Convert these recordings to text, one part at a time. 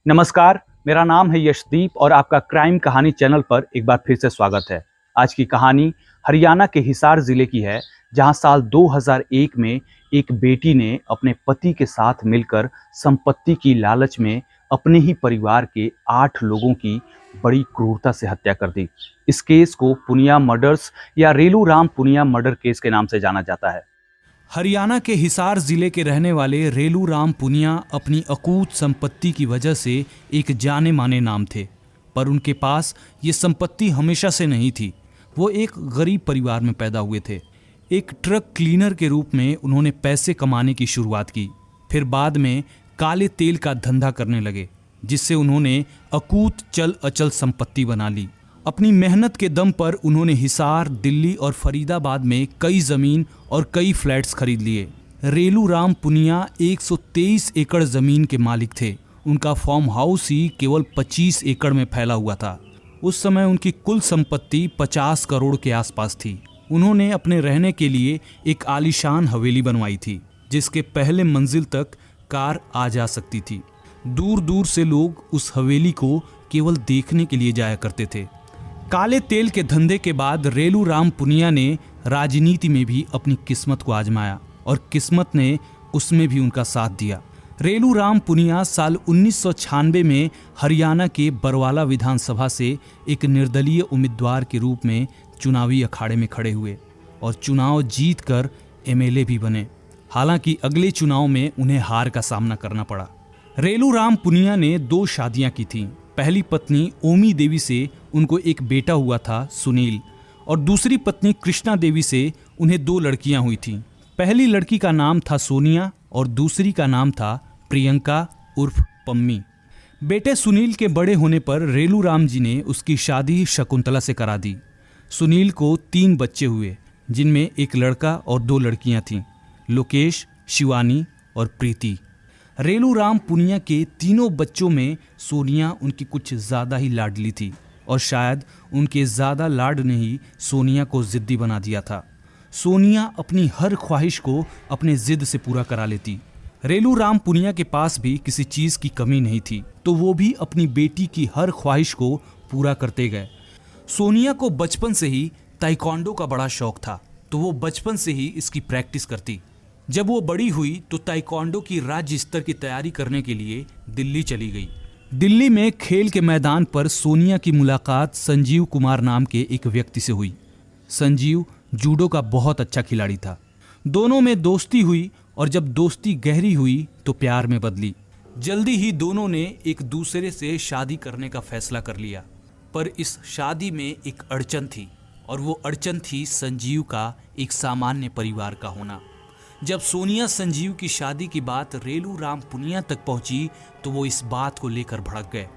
नमस्कार, मेरा नाम है यशदीप और आपका क्राइम कहानी चैनल पर एक बार फिर से स्वागत है। आज की कहानी हरियाणा के हिसार जिले की है, जहां साल 2001 में एक बेटी ने अपने पति के साथ मिलकर संपत्ति की लालच में अपने ही परिवार के 8 लोगों की बड़ी क्रूरता से हत्या कर दी। इस केस को पुनिया मर्डर्स या रेलू राम पुनिया मर्डर केस के नाम से जाना जाता है। हरियाणा के हिसार जिले के रहने वाले रेलू राम पुनिया अपनी अकूत संपत्ति की वजह से एक जाने माने नाम थे, पर उनके पास ये संपत्ति हमेशा से नहीं थी। वो एक गरीब परिवार में पैदा हुए थे। एक ट्रक क्लीनर के रूप में उन्होंने पैसे कमाने की शुरुआत की, फिर बाद में काले तेल का धंधा करने लगे, जिससे उन्होंने अकूत चल अचल संपत्ति बना ली। अपनी मेहनत के दम पर उन्होंने हिसार, दिल्ली और फरीदाबाद में कई जमीन और कई फ्लैट्स खरीद लिए। रेलू राम पुनिया 123 एकड़ जमीन के मालिक थे। उनका फार्म हाउस ही केवल 25 एकड़ में फैला हुआ था। उस समय उनकी कुल संपत्ति 50 करोड़ के आसपास थी। उन्होंने अपने रहने के लिए एक आलीशान हवेली बनवाई थी, जिसके पहले मंजिल तक कार आ जा सकती थी। दूर दूर से लोग उस हवेली को केवल देखने के लिए जाया करते थे। काले तेल के धंधे के बाद रेलू राम पुनिया ने राजनीति में भी अपनी किस्मत को आजमाया और किस्मत ने उसमें भी उनका साथ दिया। रेलू राम पुनिया साल 1996 में हरियाणा के बरवाला विधानसभा से एक निर्दलीय उम्मीदवार के रूप में चुनावी अखाड़े में खड़े हुए और चुनाव जीतकर एमएलए भी बने। हालांकि अगले चुनाव में उन्हें हार का सामना करना पड़ा। रेलू राम पुनिया ने 2 शादियां की थीं। पहली पत्नी ओमी देवी से उनको एक बेटा हुआ था, सुनील, और दूसरी पत्नी कृष्णा देवी से उन्हें 2 लड़कियां हुई थीं। पहली लड़की का नाम था सोनिया और दूसरी का नाम था प्रियंका उर्फ पम्मी। बेटे सुनील के बड़े होने पर रेलू राम जी ने उसकी शादी शकुंतला से करा दी। सुनील को 3 बच्चे हुए, जिनमें एक लड़का और 2 लड़कियां थीं, लोकेश, शिवानी और प्रीति। रेलू राम पुनिया के तीनों बच्चों में सोनिया उनकी कुछ ज़्यादा ही लाडली थी और शायद उनके ज़्यादा लाड ने ही सोनिया को ज़िद्दी बना दिया था। सोनिया अपनी हर ख्वाहिश को अपने ज़िद से पूरा करा लेती। रेलू राम पुनिया के पास भी किसी चीज़ की कमी नहीं थी, तो वो भी अपनी बेटी की हर ख्वाहिश को पूरा करते गए। सोनिया को बचपन से ही ताइक्वांडो का बड़ा शौक था, तो वो बचपन से ही इसकी प्रैक्टिस करती। जब वो बड़ी हुई तो ताइक्वांडो की राज्य स्तर की तैयारी करने के लिए दिल्ली चली गई। दिल्ली में खेल के मैदान पर सोनिया की मुलाकात संजीव कुमार नाम के एक व्यक्ति से हुई। संजीव जूडो का बहुत अच्छा खिलाड़ी था। दोनों में दोस्ती हुई और जब दोस्ती गहरी हुई तो प्यार में बदली। जल्दी ही दोनों ने एक दूसरे से शादी करने का फैसला कर लिया, पर इस शादी में एक अड़चन थी, और वो अड़चन थी संजीव का एक सामान्य परिवार का होना। जब सोनिया संजीव की शादी की बात रेलू राम पुनिया तक पहुंची तो वो इस बात को लेकर भड़क गए।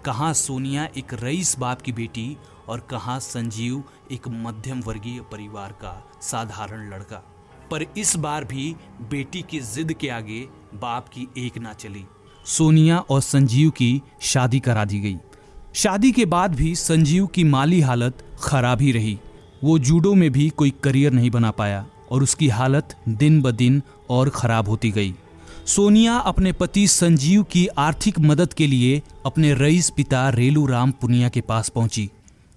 कहाँ सोनिया एक रईस बाप की बेटी और कहाँ संजीव एक मध्यम वर्गीय परिवार का साधारण लड़का। पर इस बार भी बेटी की जिद के आगे बाप की एक ना चली। सोनिया और संजीव की शादी करा दी गई। शादी के बाद भी संजीव की माली हालत खराब ही रही। वो जूडो में भी कोई करियर नहीं बना पाया और उसकी हालत दिन ब दिन और ख़राब होती गई। सोनिया अपने पति संजीव की आर्थिक मदद के लिए अपने रईस पिता रेलू राम पुनिया के पास पहुंची।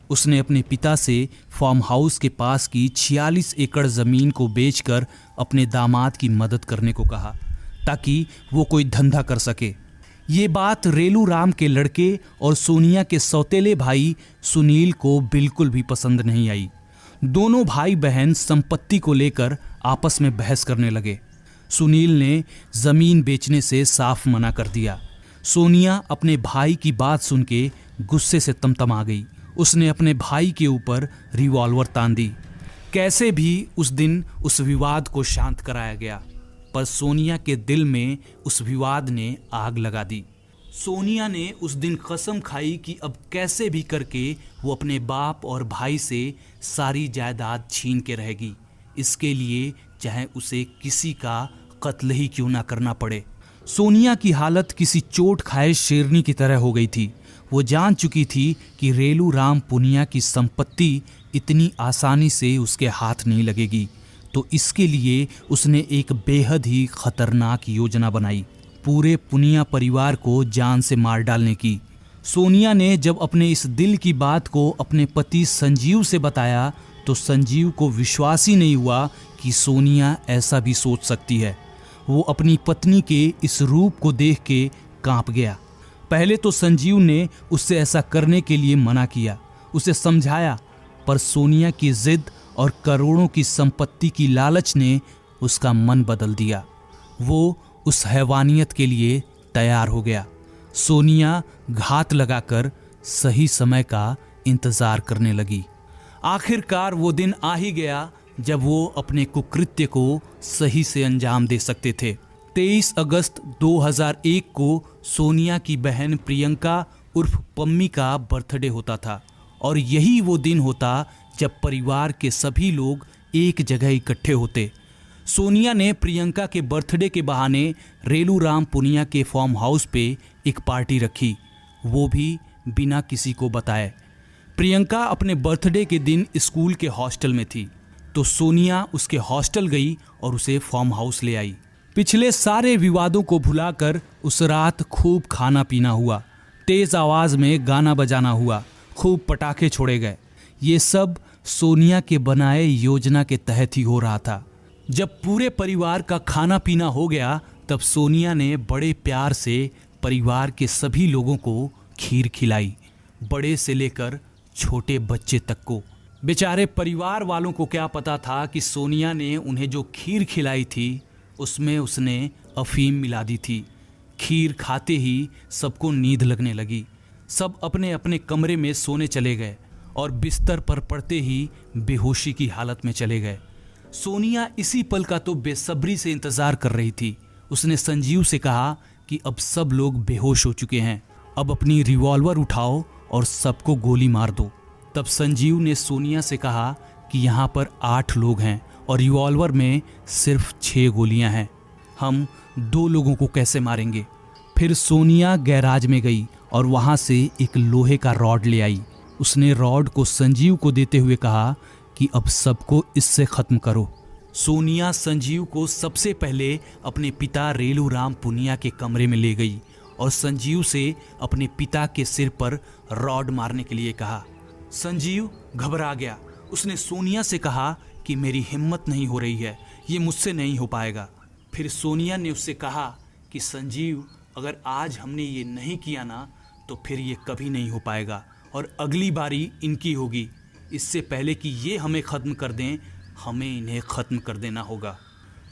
उसने अपने पिता से फार्म हाउस के पास की 46 एकड़ ज़मीन को बेचकर अपने दामाद की मदद करने को कहा, ताकि वो कोई धंधा कर सके। ये बात रेलू राम के लड़के और सोनिया के सौतेले भाई सुनील को बिल्कुल भी पसंद नहीं आई। दोनों भाई बहन संपत्ति को लेकर आपस में बहस करने लगे। सुनील ने जमीन बेचने से साफ मना कर दिया। सोनिया अपने भाई की बात सुन के गुस्से से तमतमा गई। उसने अपने भाई के ऊपर रिवॉल्वर तान दी। कैसे भी उस दिन उस विवाद को शांत कराया गया, पर सोनिया के दिल में उस विवाद ने आग लगा दी। सोनिया ने उस दिन कसम खाई कि अब कैसे भी करके वो अपने बाप और भाई से सारी जायदाद छीन के रहेगी, इसके लिए चाहे उसे किसी का कत्ल ही क्यों ना करना पड़े। सोनिया की हालत किसी चोट खाए शेरनी की तरह हो गई थी। वो जान चुकी थी कि रेलू राम पुनिया की संपत्ति इतनी आसानी से उसके हाथ नहीं लगेगी, तो इसके लिए उसने एक बेहद ही खतरनाक योजना बनाई। पूरे पुनिया परिवार को जान से मार डालने की। सोनिया ने जब अपने इस दिल की बात को अपने पति संजीव से बताया तो संजीव को विश्वास ही नहीं हुआ कि सोनिया ऐसा भी सोच सकती है। वो अपनी पत्नी के इस रूप को देख के कांप गया। पहले तो संजीव ने उससे ऐसा करने के लिए मना किया, उसे समझाया, पर सोनिया की जिद और करोड़ों की संपत्ति की लालच ने उसका मन बदल दिया। वो उस हैवानियत के लिए तैयार हो गया। सोनिया घात लगाकर सही समय का इंतजार करने लगी। आखिरकार वो दिन आ ही गया जब वो अपने कुकृत्य को सही से अंजाम दे सकते थे। 23 अगस्त 2001 को सोनिया की बहन प्रियंका उर्फ पम्मी का बर्थडे होता था और यही वो दिन होता जब परिवार के सभी लोग एक जगह इकट्ठे होते। सोनिया ने प्रियंका के बर्थडे के बहाने रेलू राम पुनिया के फार्म हाउस पे एक पार्टी रखी, वो भी बिना किसी को बताए। प्रियंका अपने बर्थडे के दिन स्कूल के हॉस्टल में थी तो सोनिया उसके हॉस्टल गई और उसे फार्म हाउस ले आई। पिछले सारे विवादों को भुलाकर उस रात खूब खाना पीना हुआ, तेज आवाज में गाना बजाना हुआ, खूब पटाखे छोड़े गए। ये सब सोनिया के बनाए योजना के तहत ही हो रहा था। जब पूरे परिवार का खाना पीना हो गया तब सोनिया ने बड़े प्यार से परिवार के सभी लोगों को खीर खिलाई, बड़े से लेकर छोटे बच्चे तक को। बेचारे परिवार वालों को क्या पता था कि सोनिया ने उन्हें जो खीर खिलाई थी उसमें उसने अफीम मिला दी थी। खीर खाते ही सबको नींद लगने लगी। सब अपने अपने कमरे में सोने चले गए और बिस्तर पर पड़ते ही बेहोशी की हालत में चले गए। सोनिया इसी पल का तो बेसब्री से इंतजार कर रही थी। उसने संजीव से कहा कि अब सब लोग बेहोश हो चुके हैं, अब अपनी रिवॉल्वर उठाओ और सबको गोली मार दो। तब संजीव ने सोनिया से कहा कि यहाँ पर 8 लोग हैं और रिवॉल्वर में सिर्फ 6 गोलियां हैं, हम 2 लोगों को कैसे मारेंगे। फिर सोनिया गैराज में गई और वहाँ से एक लोहे का रॉड ले आई। उसने रॉड को संजीव को देते हुए कहा कि अब सबको इससे खत्म करो। सोनिया संजीव को सबसे पहले अपने पिता रेलू राम पुनिया के कमरे में ले गई और संजीव से अपने पिता के सिर पर रॉड मारने के लिए कहा। संजीव घबरा गया। उसने सोनिया से कहा कि मेरी हिम्मत नहीं हो रही है, ये मुझसे नहीं हो पाएगा। फिर सोनिया ने उससे कहा कि संजीव, अगर आज हमने ये नहीं किया ना तो फिर ये कभी नहीं हो पाएगा और अगली बारी इनकी होगी। इससे पहले कि ये हमें ख़त्म कर दें, हमें इन्हें ख़त्म कर देना होगा।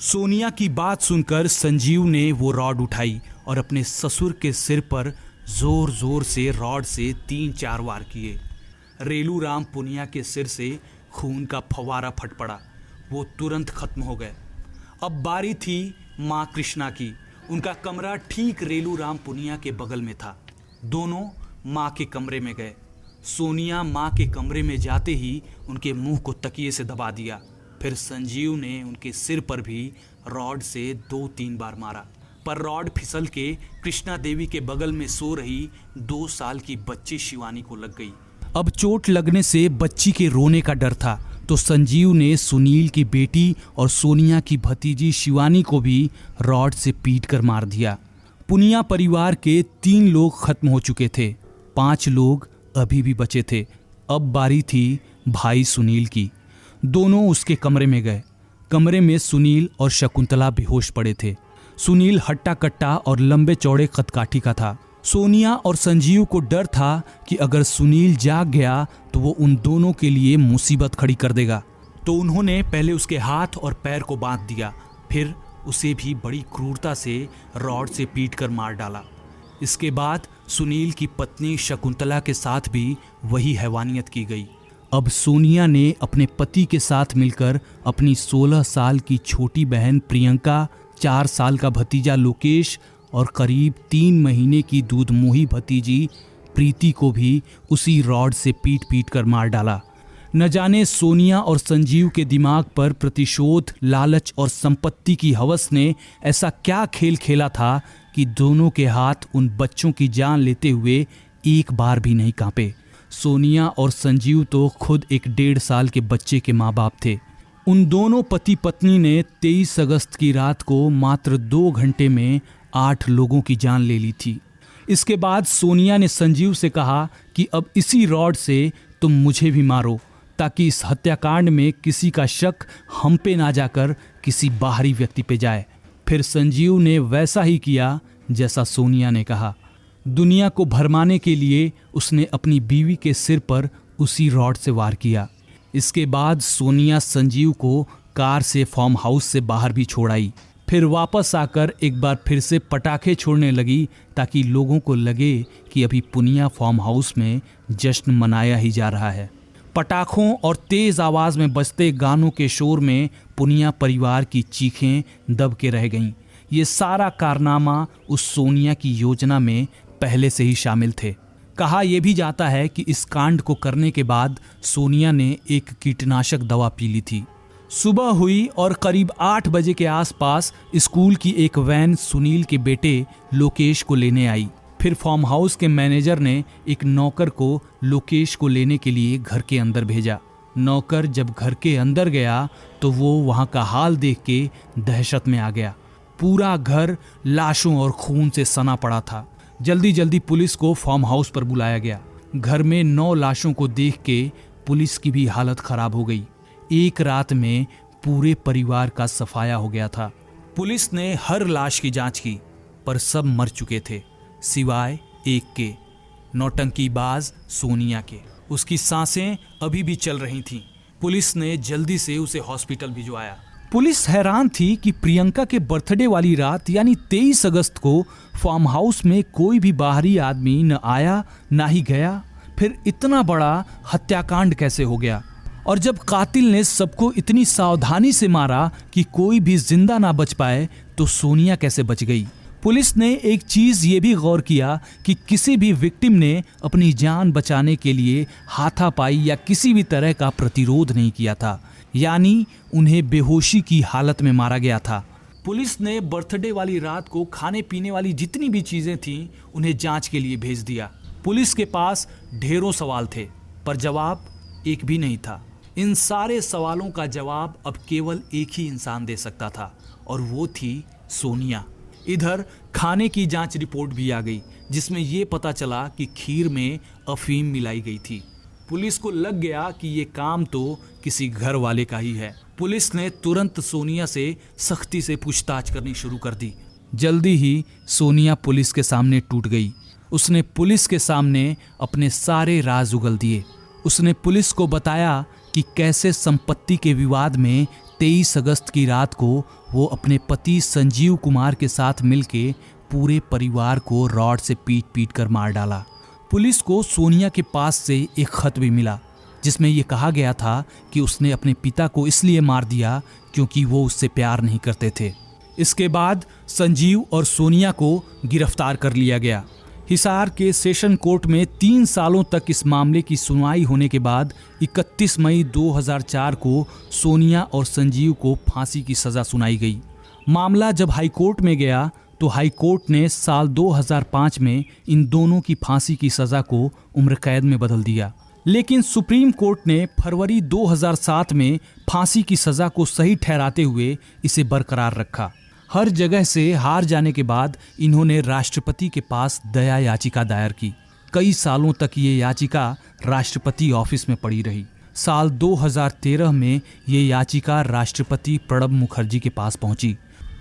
सोनिया की बात सुनकर संजीव ने वो रॉड उठाई और अपने ससुर के सिर पर जोर जोर से रॉड से 3-4 वार किए। रेलू राम पुनिया के सिर से खून का फव्वारा फट पड़ा, वो तुरंत खत्म हो गए। अब बारी थी माँ कृष्णा की। उनका कमरा ठीक रेलू राम पुनिया के बगल में था। दोनों माँ के कमरे में गए। सोनिया माँ के कमरे में जाते ही उनके मुंह को तकिए से दबा दिया। फिर संजीव ने उनके सिर पर भी रॉड से 2-3 बार मारा, पर रॉड फिसल के कृष्णा देवी के बगल में सो रही 2 साल की बच्ची शिवानी को लग गई। अब चोट लगने से बच्ची के रोने का डर था तो संजीव ने सुनील की बेटी और सोनिया की भतीजी शिवानी को भी रॉड से पीट कर मार दिया। पुनिया परिवार के 3 लोग खत्म हो चुके थे, 5 लोग अभी भी बचे थे। अब बारी थी भाई सुनील की। दोनों उसके कमरे में गए। कमरे में सुनील और शकुंतला बेहोश पड़े थे। सुनील हट्टा कट्टा और लंबे चौड़े कदकाठी का था। सोनिया और संजीव को डर था कि अगर सुनील जाग गया तो वो उन दोनों के लिए मुसीबत खड़ी कर देगा, तो उन्होंने पहले उसके हाथ और पैर को बांध दिया, फिर उसे भी बड़ी क्रूरता से रॉड से पीट कर मार डाला। इसके बाद सुनील की पत्नी शकुंतला के साथ भी वही हैवानियत की गई। अब सोनिया ने अपने पति के साथ मिलकर अपनी 16 साल की छोटी बहन प्रियंका, 4 साल का भतीजा लोकेश और करीब 3 महीने की दूधमुही भतीजी प्रीति को भी उसी रॉड से पीट पीट कर मार डाला। न जाने सोनिया और संजीव के दिमाग पर प्रतिशोध, लालच और संपत्ति की हवस ने ऐसा क्या खेल खेला था कि दोनों के हाथ उन बच्चों की जान लेते हुए एक बार भी नहीं कांपे। सोनिया और संजीव तो खुद एक 1.5 साल के बच्चे के माँ बाप थे। उन दोनों पति पत्नी ने 23 अगस्त की रात को मात्र 2 घंटे में 8 लोगों की जान ले ली थी। इसके बाद सोनिया ने संजीव से कहा कि अब इसी रॉड से तुम मुझे भी मारो, ताकि इस हत्याकांड में किसी का शक हम पे ना जाकर किसी बाहरी व्यक्ति पे जाए। फिर संजीव ने वैसा ही किया जैसा सोनिया ने कहा। दुनिया को भरमाने के लिए उसने अपनी बीवी के सिर पर उसी रॉड से वार किया। इसके बाद सोनिया संजीव को कार से फार्म हाउस से बाहर भी छोड़ आई। फिर वापस आकर एक बार फिर से पटाखे छोड़ने लगी, ताकि लोगों को लगे कि अभी पुनिया फार्म हाउस में जश्न मनाया ही जा रहा है। पटाखों और तेज आवाज में बजते गानों के शोर में पुनिया परिवार की चीखें दब के रह गईं। ये सारा कारनामा उस सोनिया की योजना में पहले से ही शामिल थे। कहा यह भी जाता है कि इस कांड को करने के बाद सोनिया ने एक कीटनाशक दवा पी ली थी। सुबह हुई और करीब 8 बजे के आसपास स्कूल की एक वैन सुनील के बेटे लोकेश को लेने आई। फिर फार्म हाउस के मैनेजर ने एक नौकर को लोकेश को लेने के लिए घर के अंदर भेजा। नौकर जब घर के अंदर गया तो वो वहां का हाल देख के दहशत में आ गया। पूरा घर लाशों और खून से सना पड़ा था। जल्दी जल्दी पुलिस को फार्म हाउस पर बुलाया गया। घर में 9 लाशों को देख के पुलिस की भी हालत खराब हो गई। एक रात में पूरे परिवार का सफाया हो गया था। पुलिस ने हर लाश की जांच की, पर सब मर चुके थे सिवाय एक के, नौटंकीबाज सोनिया के। उसकी सांसें अभी भी चल रही थीं। पुलिस ने जल्दी से उसे हॉस्पिटल भिजवाया। पुलिस हैरान थी कि प्रियंका के बर्थडे वाली रात यानी 23 अगस्त को फार्म हाउस में कोई भी बाहरी आदमी न आया ना ही गया। फिर इतना बड़ा हत्याकांड कैसे हो गया? और जब कातिल ने सबको इतनी सावधानी से मारा कि कोई भी जिंदा ना बच पाए, तो सोनिया कैसे बच गई? पुलिस ने एक चीज ये भी गौर किया कि किसी भी विक्टिम ने अपनी जान बचाने के लिए हाथापाई या किसी भी तरह का प्रतिरोध नहीं किया था, यानी उन्हें बेहोशी की हालत में मारा गया था। पुलिस ने बर्थडे वाली रात को खाने पीने वाली जितनी भी चीजें थीं उन्हें जांच के लिए भेज दिया। पुलिस के पास ढेरों सवाल थे, पर जवाब एक भी नहीं था। इन सारे सवालों का जवाब अब केवल एक ही इंसान दे सकता था, और वो थी सोनिया। इधर खाने की जांच रिपोर्ट भी आ गई, जिसमें ये पता चला कि खीर में अफीम मिलाई गई थी। पुलिस को लग गया कि ये काम तो किसी घर वाले का ही है। पुलिस ने तुरंत सोनिया से सख्ती से पूछताछ करनी शुरू कर दी। जल्दी ही सोनिया पुलिस के सामने टूट गई। उसने पुलिस के सामने अपने सारे राज उगल दिए। उसने पुलिस को बताया कि कैसे संपत्ति के विवाद में 23 अगस्त की रात को वो अपने पति संजीव कुमार के साथ मिलके पूरे परिवार को रॉड से पीट पीट कर मार डाला। पुलिस को सोनिया के पास से एक खत भी मिला, जिसमें ये कहा गया था कि उसने अपने पिता को इसलिए मार दिया क्योंकि वो उससे प्यार नहीं करते थे। इसके बाद संजीव और सोनिया को गिरफ्तार कर लिया गया। हिसार के सेशन कोर्ट में 3 सालों तक इस मामले की सुनवाई होने के बाद 31 मई 2004 को सोनिया और संजीव को फांसी की सजा सुनाई गई। मामला जब हाई कोर्ट में गया तो हाई कोर्ट ने साल 2005 में इन दोनों की फांसी की सजा को उम्र कैद में बदल दिया। लेकिन सुप्रीम कोर्ट ने फरवरी 2007 में फांसी की सजा को सही ठहराते हुए इसे बरकरार रखा। हर जगह से हार जाने के बाद इन्होंने राष्ट्रपति के पास दया याचिका दायर की। कई सालों तक ये याचिका राष्ट्रपति ऑफिस में पड़ी रही। साल 2013 में ये याचिका राष्ट्रपति प्रणब मुखर्जी के पास पहुंची।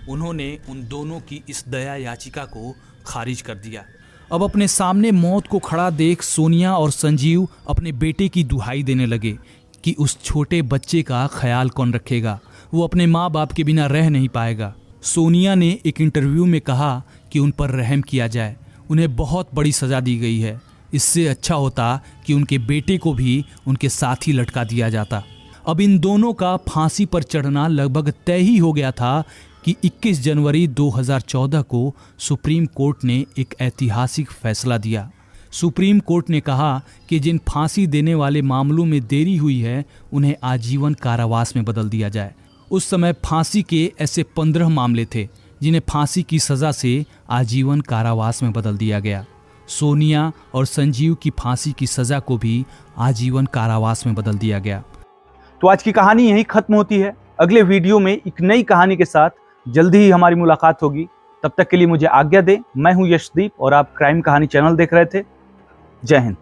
उन्होंने उन दोनों की इस दया याचिका को खारिज कर दिया। अब अपने सामने मौत को खड़ा देख सोनिया और संजीव अपने बेटे की दुहाई देने लगे कि उस छोटे बच्चे का ख्याल कौन रखेगा, वो अपने माँ बाप के बिना रह नहीं पाएगा। सोनिया ने एक इंटरव्यू में कहा कि उन पर रहम किया जाए, उन्हें बहुत बड़ी सज़ा दी गई है। इससे अच्छा होता कि उनके बेटे को भी उनके साथ ही लटका दिया जाता। अब इन दोनों का फांसी पर चढ़ना लगभग तय ही हो गया था कि 21 जनवरी 2014 को सुप्रीम कोर्ट ने एक ऐतिहासिक फैसला दिया। सुप्रीम कोर्ट ने कहा कि जिन फांसी देने वाले मामलों में देरी हुई है उन्हें आजीवन कारावास में बदल दिया जाए। उस समय फांसी के ऐसे 15 मामले थे जिन्हें फांसी की सज़ा से आजीवन कारावास में बदल दिया गया। सोनिया और संजीव की फांसी की सज़ा को भी आजीवन कारावास में बदल दिया गया। तो आज की कहानी यहीं खत्म होती है। अगले वीडियो में एक नई कहानी के साथ जल्दी ही हमारी मुलाकात होगी। तब तक के लिए मुझे आज्ञा दें। मैं हूं यशदीप और आप क्राइम कहानी चैनल देख रहे थे। जय हिंद।